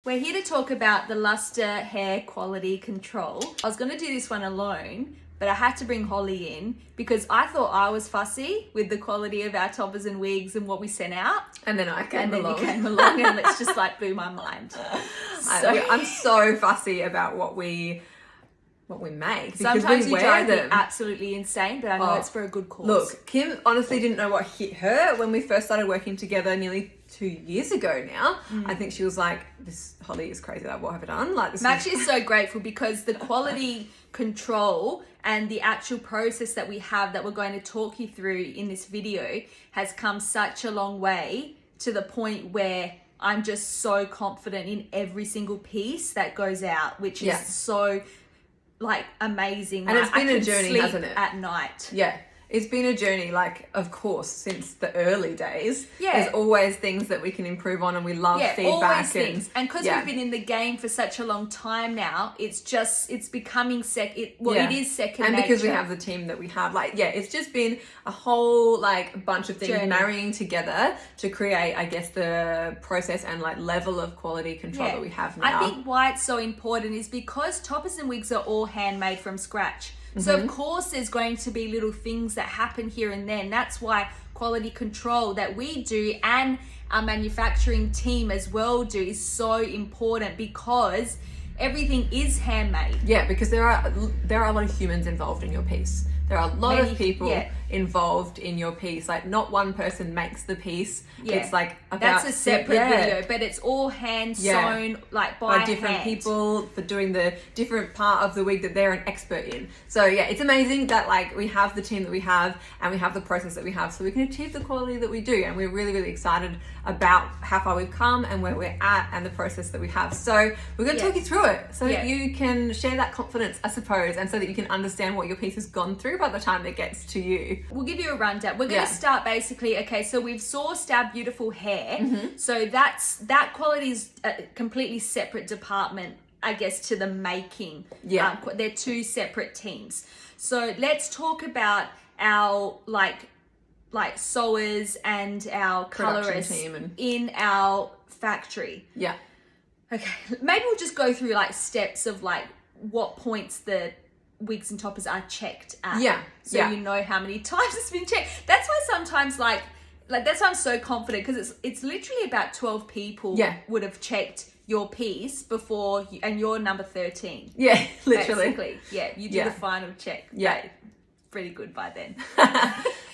We're here to talk about the Luster Hair Quality Control. I was going to do this one alone, but I had to bring Holly in because I thought I was fussy with the quality of our toppers and wigs and what we sent out. And then I came And then along. you came along and it's just like blew my mind. I'm so fussy about what we make because Sometimes we you wear drive me them. absolutely insane, but I know Oh, it's for a good cause. Look, Kim honestly didn't know what hit her when we first started working together nearly 2 years ago now. I think she was like, this Holly is crazy. Like, what have I done? Like, this I'm is... actually so grateful because the quality control and the actual process that we have that we're going to talk you through in this video has come such a long way to the point where I'm just so confident in every single piece that goes out, which is so like amazing. And Like, it's been I a can journey, sleep hasn't it? at night. Yeah. It's been a journey, like, of course, since the early days. Yeah. There's always things that we can improve on, and we love Yeah, feedback. always things. And because yeah. we've been in the game for such a long time now, it's becoming it is second and nature. because we have the team that we have, like, it's just been a whole like bunch of things Journey. marrying together to create, I guess, the process and like level of quality control that we have now. I think why it's so important is because toppers and wigs are all handmade from scratch. So of course there's going to be little things that happen here and there, and that's why quality control that we do and our manufacturing team as well do is so important, because everything is handmade. Yeah, because there are a lot of humans involved in your piece. There are a lot of people involved in your piece. Like, not one person makes the piece. Yeah. It's like about That's a separate video, but it's all hand sewn, like by different hand. people for doing the different part of the wig that they're an expert in. So yeah, it's amazing that like we have the team that we have and we have the process that we have, so we can achieve the quality that we do. And we're really, really excited about how far we've come and where we're at and the process that we have. So we're going to talk you through it so that you can share that confidence, I suppose, and so that you can understand what your piece has gone through by the time it gets to you. We'll give you a rundown. We're going to start basically, okay, so we've sourced our beautiful hair. So that quality is a completely separate department, I guess, to the making. Yeah. They're two separate teams. So let's talk about our like sewers and our Production colorists team in our factory. Yeah. Okay, maybe we'll just go through like steps of like what points the wigs and toppers are checked at. Yeah. So you know how many times it's been checked. That's why sometimes like that's why I'm so confident, because it's literally about 12 people would have checked your piece before and you're number 13. Yeah, literally. Basically. Yeah, you do the final check. Yeah. Pretty good by then.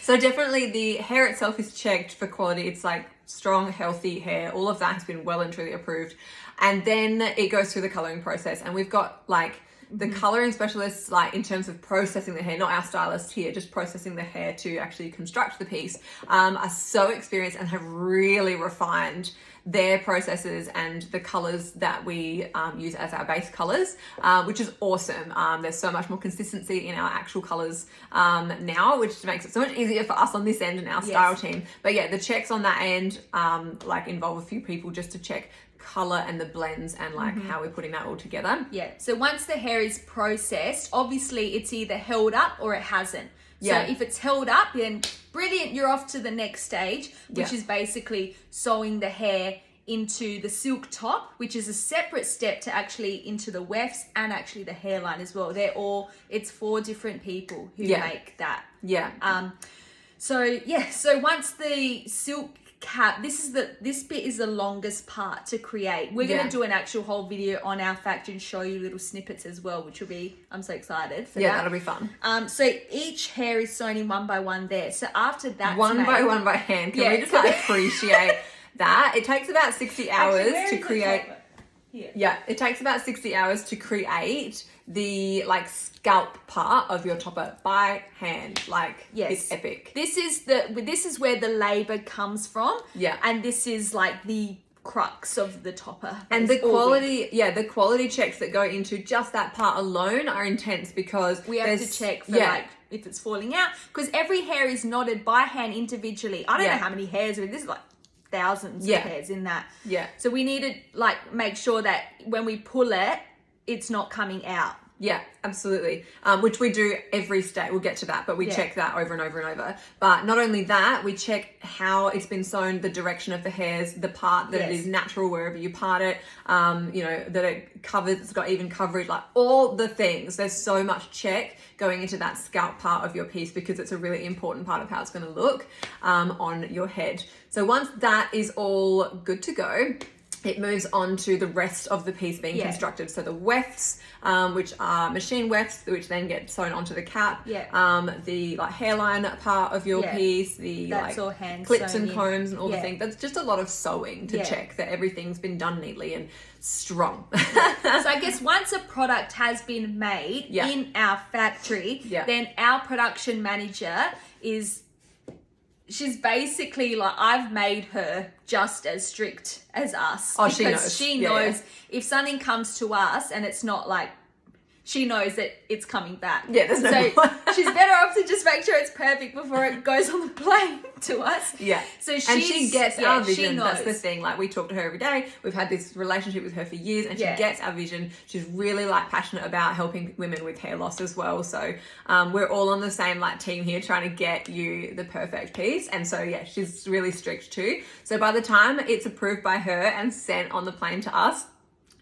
So definitely the hair itself is checked for quality. It's like strong, healthy hair. All of that has been well and truly approved. And then it goes through the coloring process. And we've got like the coloring specialists, like in terms of processing the hair, not our stylist here, just processing the hair to actually construct the piece, are so experienced and have really refined their processes and the colors that we use as our base colors, which is awesome. There's so much more consistency in our actual colors now, which makes it so much easier for us on this end and our style team. But yeah, the checks on that end like involve a few people just to check color and the blends and like how we're putting that all together. Yeah, so once the hair is processed, obviously it's either held up or it hasn't. So if it's held up, then brilliant, you're off to the next stage, which is basically sewing the hair into the silk top, which is a separate step to actually into the wefts and actually the hairline as well. It's 4 different people who make that. Yeah. So once the silk cap, this bit is the longest part to create. We're going to do an actual whole video on our factory and show you little snippets as well, which will be, I'm so excited for that. That'll be fun. So each hair is sewn in one by one there. So after that, one by hand. Can we just like appreciate that? It takes about 60 hours to create. Yeah, it takes about 60 hours to create the like scalp part of your topper by hand. Like, it's epic. This is where the labor comes from. Yeah. And this is like the crux of the topper. And the quality, the quality checks that go into just that part alone are intense, because we have to check for like if it's falling out, because every hair is knotted by hand individually. I don't know how many hairs, but this is like thousands of hairs in that. Yeah. So we need to like make sure that when we pull it, it's not coming out. Yeah, absolutely. Which we do every stage. We'll get to that, but we check that over and over and over. But not only that, we check how it's been sewn, the direction of the hairs, the part that it is natural wherever you part it, that it covers, it's got even coverage, like all the things. There's so much check going into that scalp part of your piece because it's a really important part of how it's going to look on your head. So once that is all good to go, it moves on to the rest of the piece being constructed. So the wefts, which are machine wefts, which then get sewn onto the cap. The like hairline part of your piece, the that's like all hand clips sewn and in. combs and all the things. That's just a lot of sewing to check that everything's been done neatly and strong. So I guess once a product has been made in our factory, then our production manager she's basically like, I've made her just as strict as us. Oh, because she knows. If something comes to us and it's not like, she knows that it's coming back. Yeah, there's no So she's better off to just make sure it's perfect before it goes on the plane to us. Yeah. So she gets our vision. She That's the thing. Like, we talk to her every day. We've had this relationship with her for years, and she gets our vision. She's really like passionate about helping women with hair loss as well. So we're all on the same like team here, trying to get you the perfect piece. And so she's really strict too. So by the time it's approved by her and sent on the plane to us,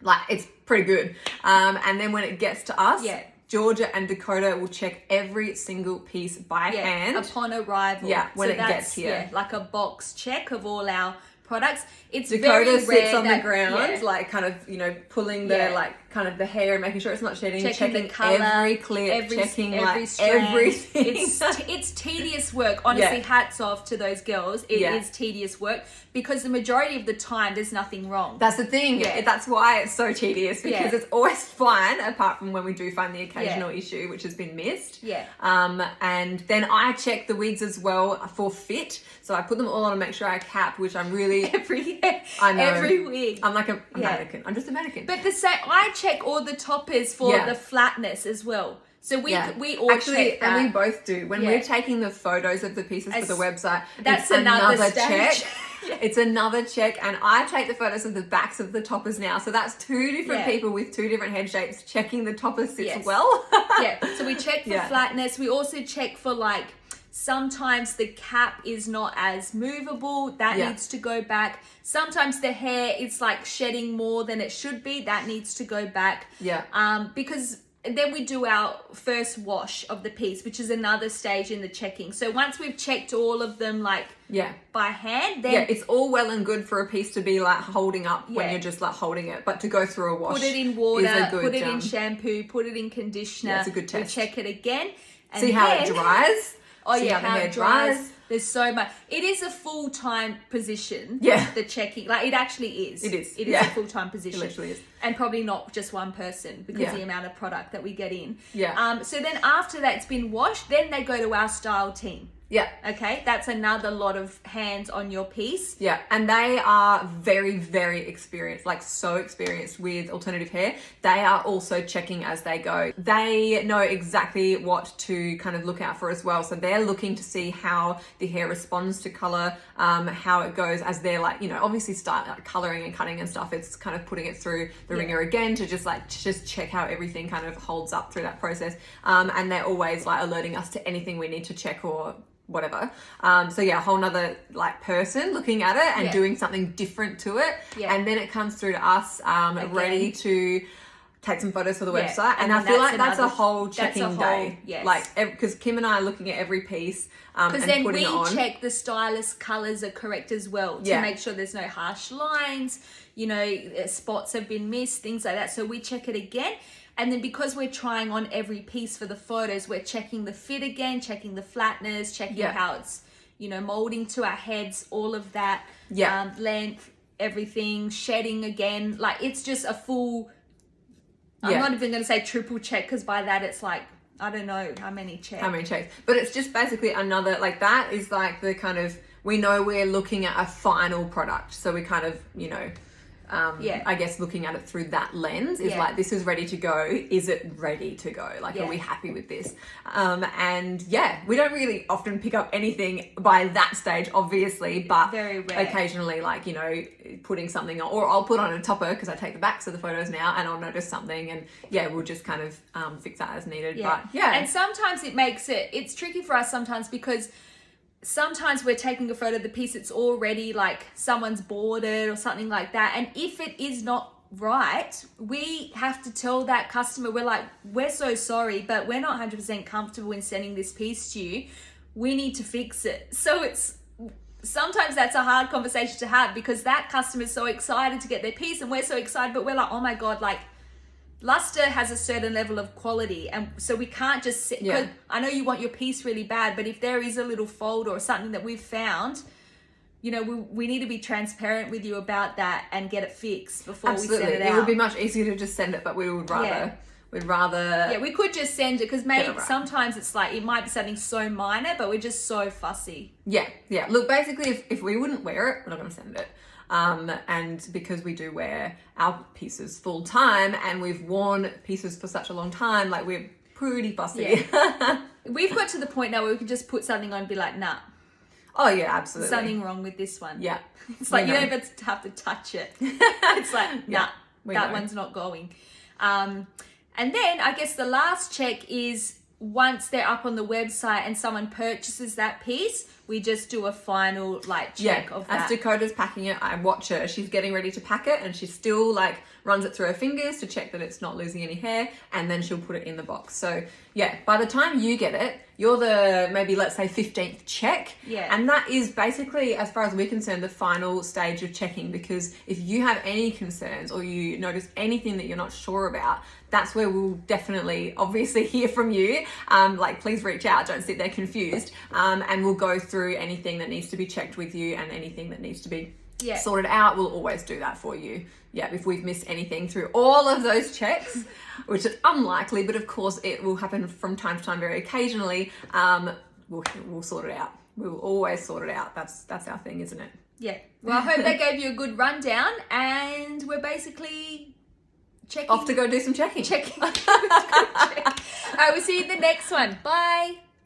like, it's pretty good. And then when it gets to us, Georgia and Dakota will check every single piece by hand upon arrival. Yeah, when it gets here. Like a box check of all our products. It's Dakota very rare sits on the ground, like kind of, pulling the like kind of the hair and making sure it's not shedding, checking the color, every clip, checking every like strand. everything. It's tedious work. Honestly, hats off to those girls. It is tedious work because the majority of the time there's nothing wrong. That's the thing. That's why it's so tedious, because it's always fine, apart from when we do find the occasional issue which has been missed. And then I check the wigs as well for fit. So I put them all on and make sure I cap, which I'm really I know. Every wig. I'm like a mannequin. I'm just a mannequin. But I check all the toppers for the flatness as well. So we all actually check that. And we both do. When we're taking the photos of the pieces for the website, that's it's another check. stage. It's another check, and I take the photos of the backs of the toppers now. So that's two different people with two different head shapes checking the topper sits well. So we check for flatness. We also check for like, sometimes the cap is not as movable. That needs to go back. Sometimes the hair is like shedding more than it should be. That needs to go back. Because then we do our first wash of the piece, which is another stage in the checking. So once we've checked all of them like by hand, then it's all well and good for a piece to be like holding up when you're just like holding it, but to go through a wash, put it in water, put it in shampoo, put it in conditioner. It's a good test. We check it again. And see how it dries. See how the hair dries. There's so much. It is a full-time position. The checking, like, it actually is. It is. It is a full-time position. It literally is. And probably not just one person, because the amount of product that we get in. So then after that's been washed, then they go to our style team. Okay, that's another lot of hands on your piece. And they are very, very experienced, like so experienced with alternative hair. They are also checking as they go. They know exactly what to kind of look out for as well. So they're looking to see how the hair responds to color, how it goes as they're like, obviously start like coloring and cutting and stuff. It's kind of putting it through the ringer again to just check how everything kind of holds up through that process. And they're always like alerting us to anything we need to check or whatever. A whole nother like person looking at it and doing something different to it. And then it comes through to us, ready to take some photos for the website. And I feel like that's a whole checking day. Like, because Kim and I are looking at every piece and then putting it on. we check the stylist colors are correct as well to make sure there's no harsh lines, spots have been missed, things like that. So we check it again. And then because we're trying on every piece for the photos, we're checking the fit again, checking the flatness, checking how it's, molding to our heads, all of that, length, everything, shedding again. Like, it's just a full, I'm not even going to say triple check, because by that it's like, I don't know how many checks. But it's just basically another, like, that is like the kind of, we know we're looking at a final product. So we kind of, I guess looking at it through that lens is like, this is ready to go. Is it ready to go? Like, are we happy with this? And we don't really often pick up anything by that stage, obviously, but very rare. Occasionally, like, you know, putting something on, or I'll put on a topper because I take the backs of the photos now, and I'll notice something, and we'll just kind of fix that as needed. But and sometimes it's tricky for us sometimes, because sometimes we're taking a photo of the piece, it's already like someone's bought it or something like that, and if it is not right, we have to tell that customer, we're like, we're so sorry, but we're not 100% comfortable in sending this piece to you, we need to fix it. So it's sometimes that's a hard conversation to have, because that customer is so excited to get their piece and we're so excited, but we're like, oh my god, like, Luster has a certain level of quality, and so we can't just sit, I know you want your piece really bad, but if there is a little fold or something that we've found, you know, we need to be transparent with you about that and get it fixed before we send it out. It would be much easier to just send it, but we would rather we could just send it, because maybe sometimes it's like, it might be something so minor, but we're just so fussy. Look, basically, if we wouldn't wear it, we're not going to send it. And because we do wear our pieces full time, and we've worn pieces for such a long time, like, we're pretty fussy. We've got to the point now where we can just put something on and be like, nah. Oh yeah, absolutely. Something wrong with this one. Yeah. It's like, you don't even have to touch it. It's like, nah, that one's not going. And then I guess the last check is, once they're up on the website and someone purchases that piece, we just do a final check of that. As Dakota's packing it, I watch her. She's getting ready to pack it, and she still runs it through her fingers to check that it's not losing any hair, and then she'll put it in the box. So by the time you get it, you're the, maybe let's say 15th check. And that is basically, as far as we're concerned, the final stage of checking, because if you have any concerns or you notice anything that you're not sure about, that's where we'll definitely obviously hear from you. Please reach out, don't sit there confused. And we'll go through anything that needs to be checked with you, and anything that needs to be sorted out, we'll always do that for you. If we've missed anything through all of those checks, which is unlikely, but of course it will happen from time to time, very occasionally, we'll sort it out. We'll always sort it out. That's our thing, isn't it? Well, I hope that gave you a good rundown, and we're basically checking. Off to go do some checking. All right, we'll see you in the next one. Bye.